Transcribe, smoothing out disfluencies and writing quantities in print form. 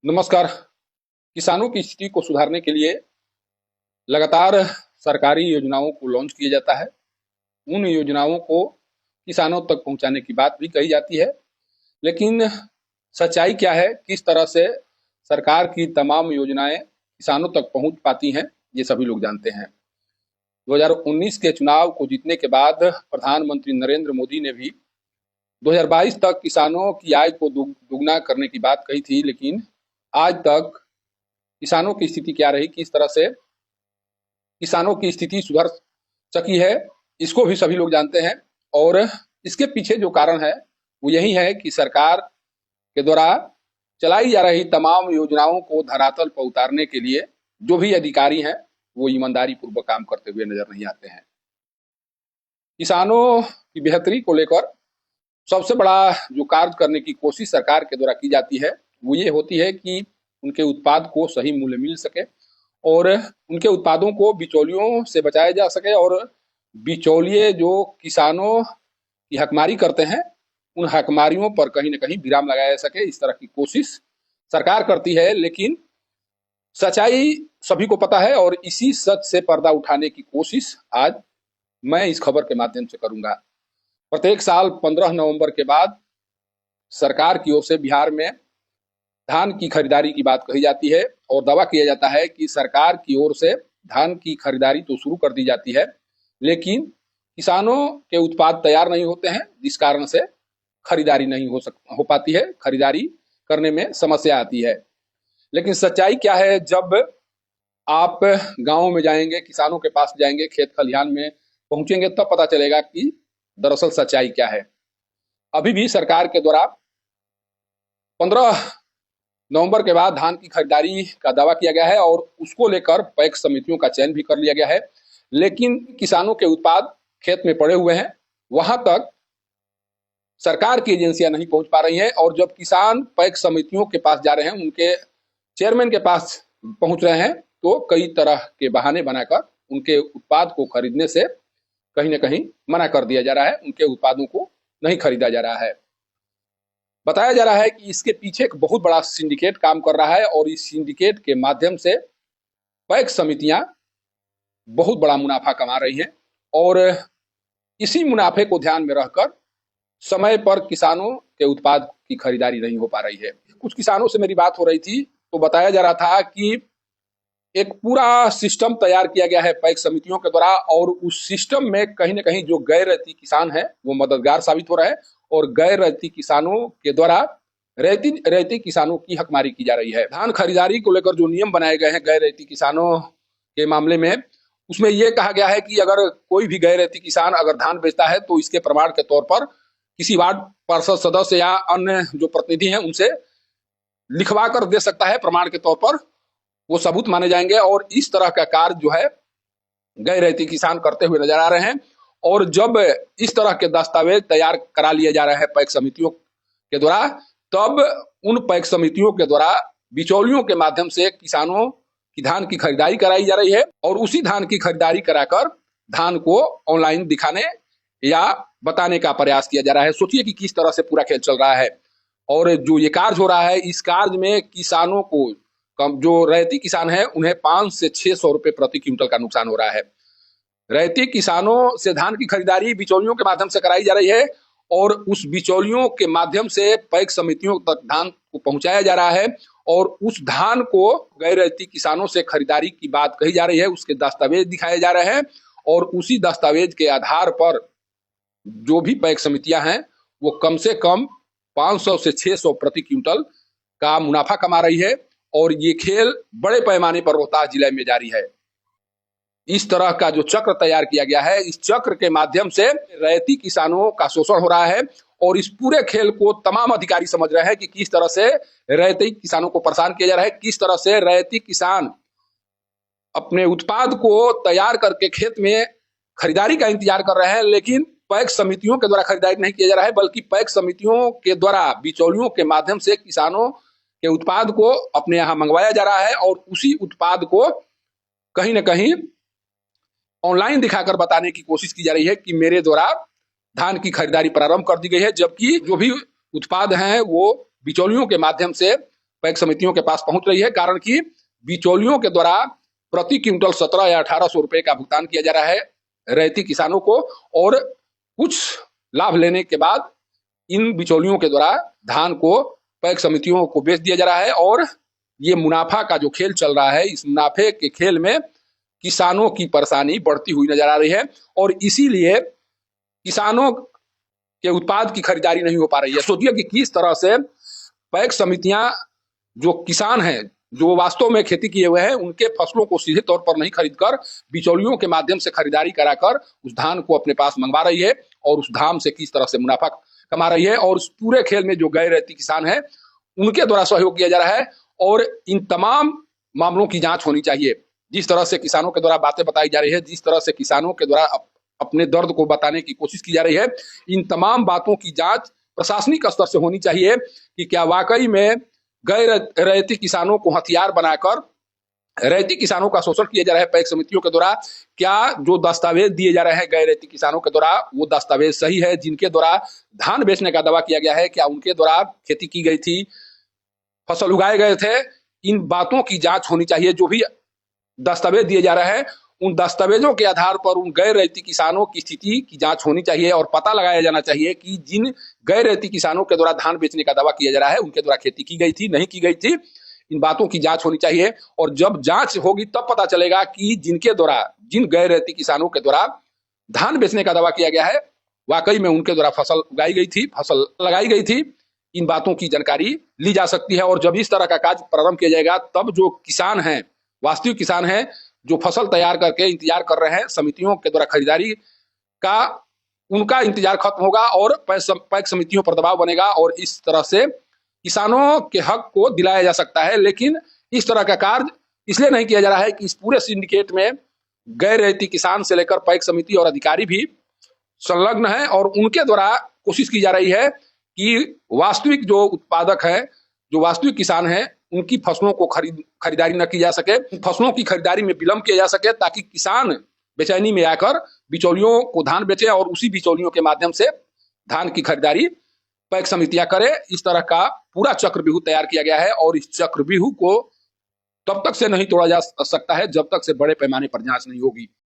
नमस्कार। किसानों की स्थिति को सुधारने के लिए लगातार सरकारी योजनाओं को लॉन्च किया जाता है। उन योजनाओं को किसानों तक पहुंचाने की बात भी कही जाती है, लेकिन सच्चाई क्या है, किस तरह से सरकार की तमाम योजनाएं किसानों तक पहुंच पाती हैं, ये सभी लोग जानते हैं। 2019 के चुनाव को जीतने के बाद प्रधानमंत्री नरेंद्र मोदी ने भी 2022 तक किसानों की आय को दुगना करने की बात कही थी, लेकिन आज तक किसानों की स्थिति क्या रही, किस तरह से किसानों की स्थिति सुधर सकी है, इसको भी सभी लोग जानते हैं। और इसके पीछे जो कारण है वो यही है कि सरकार के द्वारा चलाई जा रही तमाम योजनाओं को धरातल पर उतारने के लिए जो भी अधिकारी हैं वो ईमानदारी पूर्वक काम करते हुए नजर नहीं आते हैं। किसानों की बेहतरी को लेकर सबसे बड़ा जो कार्य करने की कोशिश सरकार के द्वारा की जाती है वो ये होती है कि उनके उत्पाद को सही मूल्य मिल सके और उनके उत्पादों को बिचौलियों से बचाया जा सके, और बिचौलिए जो किसानों की हकमारी करते हैं उन हकमारियों पर कहीं न कहीं विराम लगाया जा सके, इस तरह की कोशिश सरकार करती है। लेकिन सच्चाई सभी को पता है और इसी सच से पर्दा उठाने की कोशिश आज मैं इस खबर के माध्यम से करूंगा। प्रत्येक साल 15 नवंबर के बाद सरकार की ओर से बिहार में धान की खरीदारी की बात कही जाती है और दावा किया जाता है कि सरकार की ओर से धान की खरीदारी तो शुरू कर दी जाती है, लेकिन किसानों के उत्पाद तैयार नहीं होते हैं, जिस कारण से खरीदारी नहीं हो पाती है, खरीदारी करने में समस्या आती है। लेकिन सच्चाई क्या है, जब आप गाँव में जाएंगे, किसानों के पास जाएंगे, खेत खलिहान में पहुंचेंगे, तब पता चलेगा कि दरअसल सच्चाई क्या है। अभी भी सरकार के द्वारा 15 नवंबर के बाद धान की खरीदारी का दावा किया गया है और उसको लेकर पैक्स समितियों का चयन भी कर लिया गया है, लेकिन किसानों के उत्पाद खेत में पड़े हुए हैं, वहां तक सरकार की एजेंसियां नहीं पहुंच पा रही हैं। और जब किसान पैक्स समितियों के पास जा रहे हैं, उनके चेयरमैन के पास पहुंच रहे हैं, तो कई तरह के बहाने बनाकर उनके उत्पाद को खरीदने से कहीं ना कहीं मना कर दिया जा रहा है, उनके उत्पादों को नहीं खरीदा जा रहा है। बताया जा रहा है कि इसके पीछे एक बहुत बड़ा सिंडिकेट काम कर रहा है और इस सिंडिकेट के माध्यम से पैक्स समितियां बहुत बड़ा मुनाफा कमा रही हैं और इसी मुनाफे को ध्यान में रखकर समय पर किसानों के उत्पाद की खरीदारी नहीं हो पा रही है। कुछ किसानों से मेरी बात हो रही थी तो बताया जा रहा था कि एक पूरा सिस्टम तैयार किया गया है पैक्स समितियों के द्वारा और उस सिस्टम में कहीं ना कहीं जो गैर रैयती किसान है वो मददगार साबित हो रहा है और गैर रैयती किसानों के द्वारा रैयती किसानों की हकमारी की जा रही है। धान खरीदारी को लेकर जो नियम बनाए गए हैं गैर रैयती किसानों के मामले में, उसमें यह कहा गया है कि अगर कोई भी गैर रैयती किसान अगर धान बेचता है तो इसके प्रमाण के तौर पर किसी वार्ड पार्षद सदस्य या अन्य जो प्रतिनिधि हैं उनसे लिखवा कर दे सकता है, प्रमाण के तौर पर वो सबूत माने जाएंगे। और इस तरह का कार्य जो है गैर रैयती किसान करते हुए नजर आ रहे हैं और जब इस तरह के दस्तावेज तैयार करा लिए जा रहे हैं पैक्स समितियों के द्वारा, तब उन पैक्स समितियों के द्वारा बिचौलियों के माध्यम से किसानों की धान की खरीदारी कराई जा रही है और उसी धान की खरीदारी कराकर धान को ऑनलाइन दिखाने या बताने का प्रयास किया जा रहा है। सोचिए कि किस तरह से पूरा खेल चल रहा है और जो ये कार्य हो रहा है, इस कार्य में किसानों को, जो रैयती किसान है उन्हें 500 से 600 रुपए प्रति क्विंटल का नुकसान हो रहा है। रैयती किसानों से धान की खरीदारी बिचौलियों के माध्यम से कराई जा रही है और उस बिचौलियों के माध्यम से पैक्स समितियों तक धान को पहुंचाया जा रहा है और उस धान को गैर रैयती किसानों से खरीदारी की बात कही जा रही है, उसके दस्तावेज दिखाए जा रहे हैं और उसी दस्तावेज के आधार पर जो भी पैक्स समितियां हैं वो कम से कम 500 से 600 प्रति क्विंटल का मुनाफा कमा रही है और ये खेल बड़े पैमाने पर रोहतास जिले में जारी है। इस तरह का जो चक्र तैयार किया गया है, इस चक्र के माध्यम से रैयती किसानों का शोषण हो रहा है और इस पूरे खेल को तमाम अधिकारी समझ रहे हैं कि किस तरह से रैयती किसानों को परेशान किया जा रहा है, किस तरह से रैयती किसान अपने उत्पाद को तैयार करके खेत में खरीदारी का इंतजार कर रहे हैं, लेकिन पैक्स समितियों के द्वारा खरीदारी नहीं किया जा रहा है, बल्कि पैक्स समितियों के द्वारा बिचौलियों के माध्यम से किसानों के उत्पाद को अपने यहाँ मंगवाया जा रहा है और उसी उत्पाद को कहीं ना कहीं ऑनलाइन दिखाकर बताने की कोशिश की जा रही है कि मेरे द्वारा धान की खरीदारी प्रारंभ कर दी गई है, जबकि जो भी उत्पाद हैं वो बिचौलियों के माध्यम से पैक्स समितियों के पास पहुंच रही है, कारण कि बिचौलियों के द्वारा प्रति क्विंटल 17 या 1800 रुपए का भुगतान किया जा रहा है रैयती किसानों को, और कुछ लाभ लेने के बाद इन बिचौलियों के द्वारा धान को पैक्स समितियों को बेच दिया जा रहा है। और ये मुनाफा का जो खेल चल रहा है, इस मुनाफे के खेल में किसानों की परेशानी बढ़ती हुई नजर आ रही है, और इसीलिए किसानों के उत्पाद की खरीदारी नहीं हो पा रही है। सोचिए कि किस तरह से पैक्स समितियां, जो किसान हैं, जो वास्तव में खेती किए हुए हैं, उनके फसलों को सीधे तौर पर नहीं खरीदकर बिचौलियों के माध्यम से खरीदारी कराकर उस धान को अपने पास मंगवा रही है, और उस धान से किस तरह से मुनाफा कमा रही है। और उस पूरे खेल में जो गैर रैयती किसान है, उनके द्वारा सहयोग किया जा रहा है, और इन तमाम मामलों की जांच होनी चाहिए। जिस तरह से किसानों के द्वारा बातें बताई जा रही है, जिस तरह से किसानों के द्वारा अपने दर्द को बताने की कोशिश की जा रही है, इन तमाम बातों की जांच प्रशासनिक स्तर से होनी चाहिए कि क्या वाकई में गैर रैयती किसानों को हथियार बनाकर रैयती किसानों का शोषण किया जा रहा है पैक्स समितियों के द्वारा। क्या जो दस्तावेज दिए जा रहे हैं गैर रैयती किसानों के द्वारा, वो दस्तावेज सही है? जिनके द्वारा धान बेचने का दावा किया गया है, क्या उनके द्वारा खेती की गई थी, फसल उगाए गए थे? इन बातों की जांच होनी चाहिए। जो भी दस्तावेज दिए जा रहे हैं, उन दस्तावेजों के आधार पर उन गैर रैयती किसानों की स्थिति की जांच होनी चाहिए, और पता लगाया जाना चाहिए कि जिन गैर रैयती किसानों के द्वारा धान बेचने का दावा किया जा रहा है, उनके द्वारा खेती की गई थी, नहीं की गई थी। इन बातों की जांच होनी चाहिए, और जब जांच होगी तब पता चलेगा कि जिनके द्वारा, जिन गैर रैयती किसानों के द्वारा धान बेचने का दावा किया गया है, वाकई में उनके द्वारा फसल उगाई गई थी, फसल लगाई गई थी। इन बातों की जानकारी ली जा सकती है, और जब इस तरह का कार्य प्रारंभ किया जाएगा, तब जो किसान हैं, वास्तविक किसान हैं, जो फसल तैयार करके इंतजार कर रहे हैं समितियों के द्वारा खरीदारी का, उनका इंतजार खत्म होगा और पैक्स समितियों पर दबाव बनेगा, और इस तरह से किसानों के हक को दिलाया जा सकता है। लेकिन इस तरह का कार्य इसलिए नहीं किया जा रहा है कि इस पूरे सिंडिकेट में गैर रैयती किसान से लेकर पैक्स समिति और अधिकारी भी संलग्न है, और उनके द्वारा कोशिश की जा रही है कि वास्तविक जो उत्पादक है, जो वास्तविक किसान है, उनकी फसलों को खरीदारी न की जा सके, फसलों की खरीदारी में विलंब किया जा सके, ताकि किसान बेचैनी में आकर बिचौलियों को धान बेचे, और उसी बिचौलियों के माध्यम से धान की खरीदारी पैक्स समितियां करे। इस तरह का पूरा चक्रव्यूह तैयार किया गया है, और इस चक्रव्यूह को तब तक से नहीं तोड़ा जा सकता है जब तक से बड़े पैमाने पर जांच नहीं होगी।